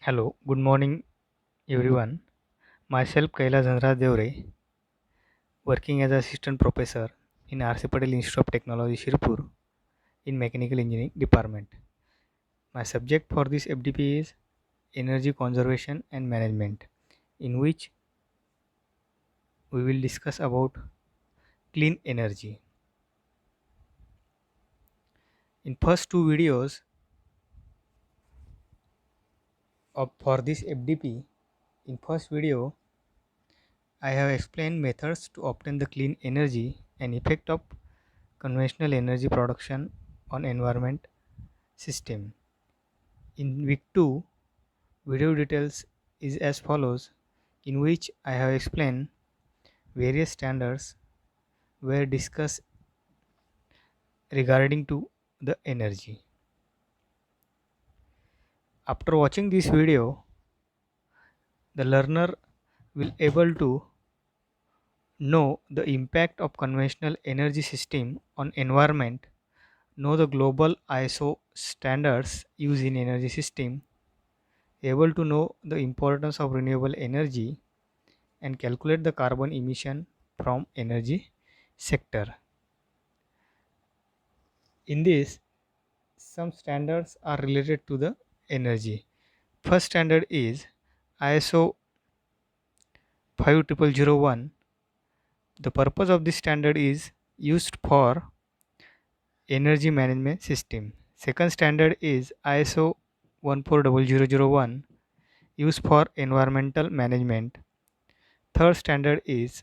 Hello, good morning everyone. Myself Kailash Dhanraj Devre, working as assistant professor in R.C. Patel Institute of Technology, Shirpur in Mechanical Engineering Department. My subject for this FDP is Energy Conservation and Management, in which we will discuss about clean energy. In first two videos for this FDP, in first video I have explained methods to obtain the clean energy and effect of conventional energy production on environment system. In week 2, video details is as follows, in which I have explained various standards were discussed regarding to the energy. After watching this video, the learner will able to know the impact of conventional energy system on environment, know the global ISO standards used in energy system, able to know the importance of renewable energy and calculate the carbon emission from energy sector. In this, some standards are related to the energy. First standard is ISO 50001. The purpose of this standard is used for energy management system. Second standard is ISO 140001 used for environmental management. Third standard is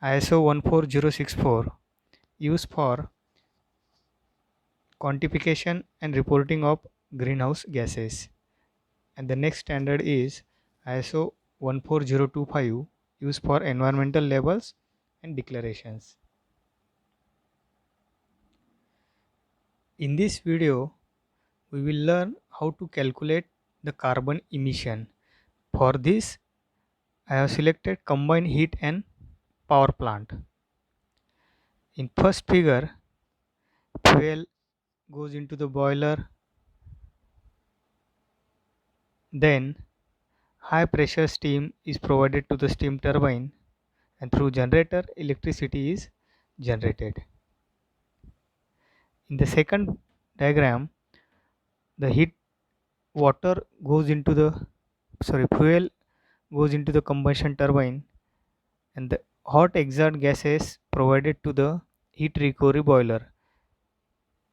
ISO 14064 used for quantification and reporting of greenhouse gases. And the next standard is ISO 14025 used for environmental labels and declarations. In this video, we will learn how to calculate the carbon emission. For this, I have selected combined heat and power plant. In first figure, fuel goes into the boiler, then high pressure steam is provided to the steam turbine, and through generator electricity is generated. In the second diagram, the heat water goes into the fuel goes into the combustion turbine, and the hot exhaust gases provided to the heat recovery boiler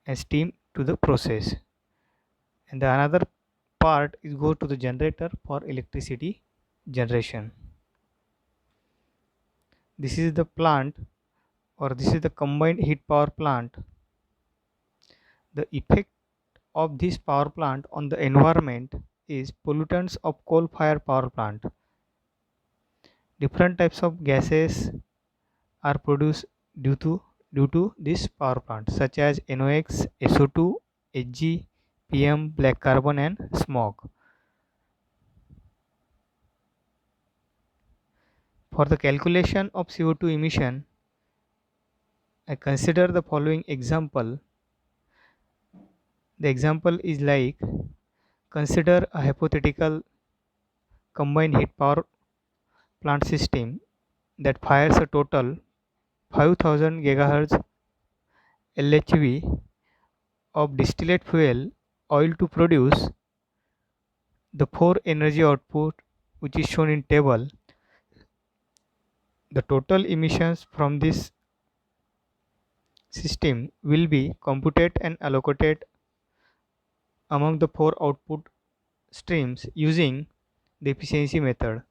and steam to the process. And the another part is go to the generator for electricity generation. This is the plant, or this is the combined heat power plant. The effect of this power plant on the environment is pollutants of coal-fired power plant. Different types of gases are produced due to this power plant, such as NOx, SO2, Hg, PM, black carbon, and smog. For the calculation of CO2 emission, I consider the following example. The example is like, consider a hypothetical combined heat power plant system that fires a total 5000 GHz LHV of distillate fuel oil to produce the 4 energy output which is shown in table. The total emissions from this system will be computed and allocated among the 4 output streams using the efficiency method,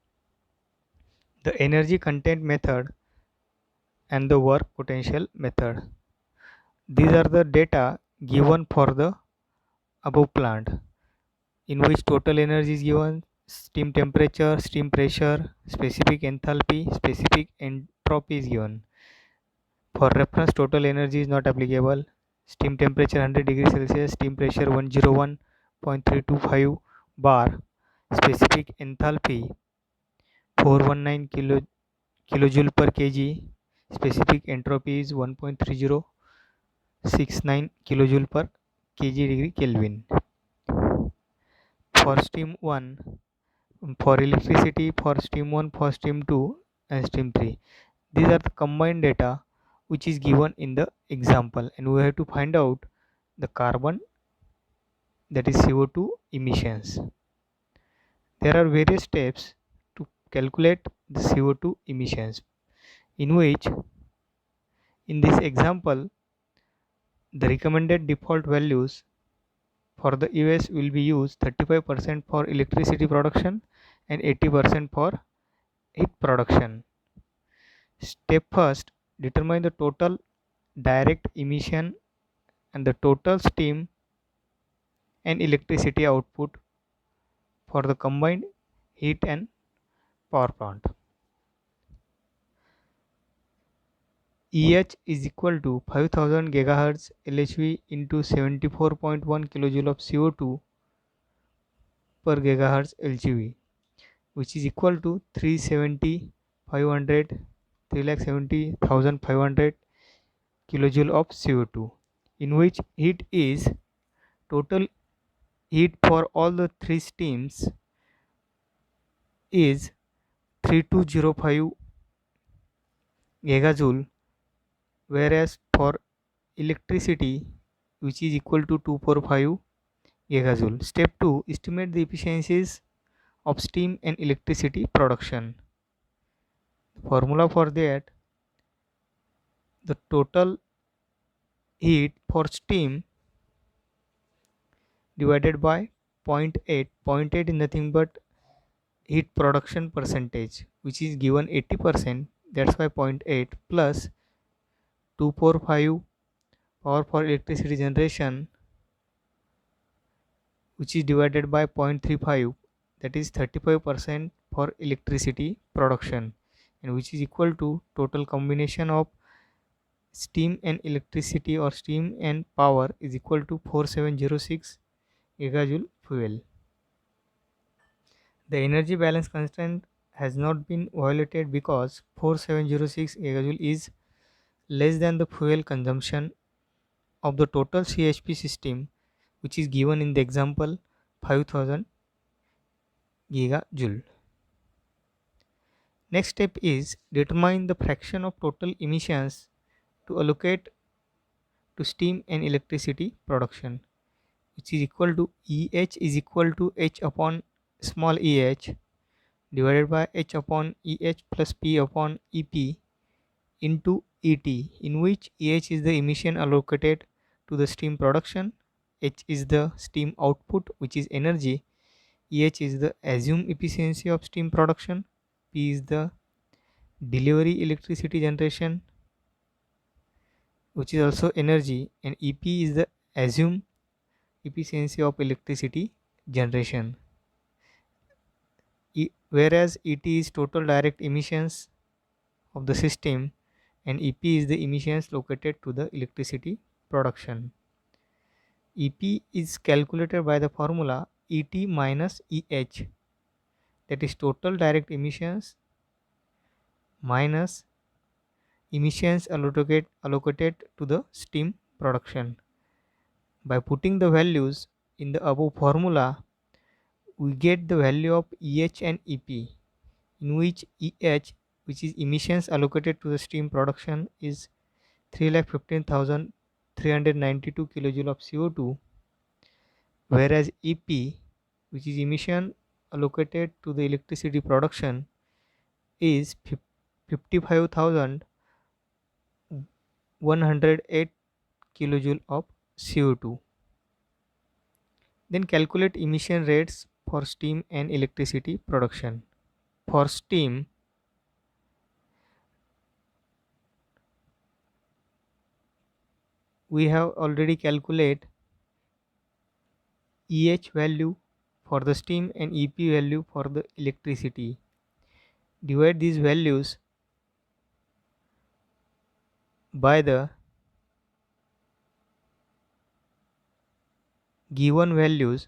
the energy content method, and the work potential method. These are the data given for the above plant, in which total energy is given, steam temperature, steam pressure, specific enthalpy, specific entropy is given. For reference, total energy is not applicable. Steam temperature 100 degrees Celsius, steam pressure 101.325 bar, specific enthalpy 419 kilojoule per kg, specific entropy is 1.3069 kilojoule per kg degree Kelvin. for stream 1, for electricity for stream 1, for stream 2 and stream 3. These are the combined data which is given in the example, and we have to find out the carbon, that is CO2 emissions. There are various steps to calculate the CO2 emissions, in which in this example the recommended default values for the US will be used 35% for electricity production and 80% for heat production. Step first, determine the total direct emission and the total steam and electricity output for the combined heat and power plant. EH is equal to 5000 GHz LHV into 74.1 kJ of CO2 per GHz LGV, which is equal to 370,500 kilojoule of CO2, in which heat is total heat for all the three steams is 3205 gigajoule, whereas for electricity which is equal to 245 gigajoule. Step 2, estimate the efficiencies of steam and electricity production. The formula for that, the total heat for steam divided by 0.8. 0.8 is nothing but heat production percentage, which is given 80%, that's why 0.8, plus 245 power for electricity generation, which is divided by 0.35, that is 35% for electricity production, and which is equal to total combination of steam and electricity or steam and power is equal to 4706 gigajoule fuel. The energy balance constraint has not been violated because 4706 gigajoule is less than the fuel consumption of the total CHP system, which is given in the example 5000 gigajoule. Next step is determine the fraction of total emissions to allocate to steam and electricity production, which is equal to EH is equal to H upon small eh divided by H upon EH plus P upon EP into ET, in which EH is the emission allocated to the steam production, H is the steam output which is energy, EH is the assumed efficiency of steam production, P is the delivery electricity generation which is also energy, and EP is the assumed efficiency of electricity generation. Whereas ET is total direct emissions of the system and EP is the emissions located to the electricity production. EP is calculated by the formula ET minus EH, that is total direct emissions minus emissions allocated to the steam production. By putting the values in the above formula, we get the value of EH and EP, in which EH, which is emissions allocated to the steam production, is 3,15,392 kilojoule of CO2, whereas EP, which is emission allocated to the electricity production, is 55,108 kilojoule of CO2. Then calculate emission rates for steam and electricity production. For steam, we have already calculated EH value for the steam and EP value for the electricity. Divide these values by the given values,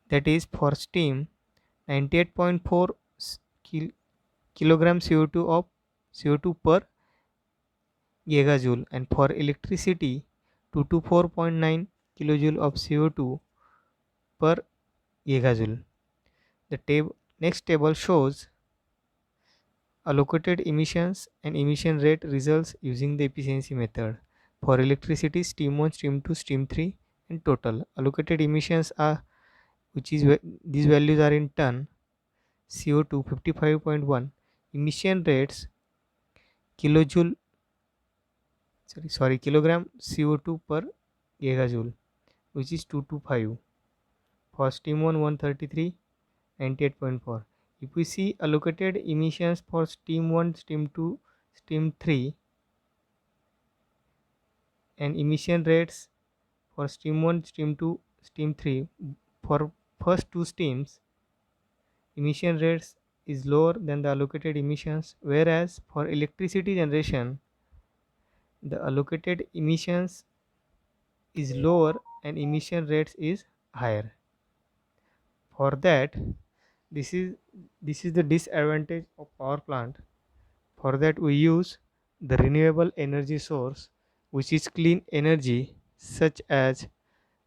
that is for steam 98.4 kilogram CO2 per gigajoule, and for electricity 224.9 kilojoule of CO2 per gigajoule. Next table shows allocated emissions and emission rate results using the efficiency method. For electricity, stream 1, stream 2, stream 3 and total. Allocated emissions are, these values are in ton, CO2 55.1, emission rates kilojoule, kilogram CO2 per gigajoule, which is 225. For stream 1, 133, 98.4. If we see allocated emissions for stream 1, stream 2, stream 3 and emission rates for stream 1, stream 2, stream 3, for first two streams, emission rates is lower than the allocated emissions, whereas for electricity generation, the allocated emissions is lower and emission rates is higher. For that, this is the disadvantage of power plant. For that, we use the renewable energy source, which is clean energy such as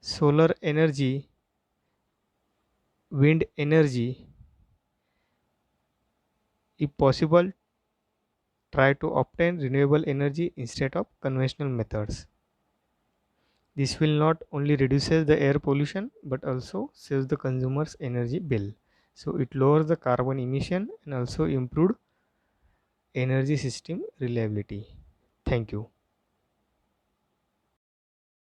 solar energy, wind energy. If possible, try to obtain renewable energy instead of conventional methods. This will not only reduces the air pollution but also saves the consumer's energy bill. So it lowers the carbon emission and also improved energy system reliability. Thank you.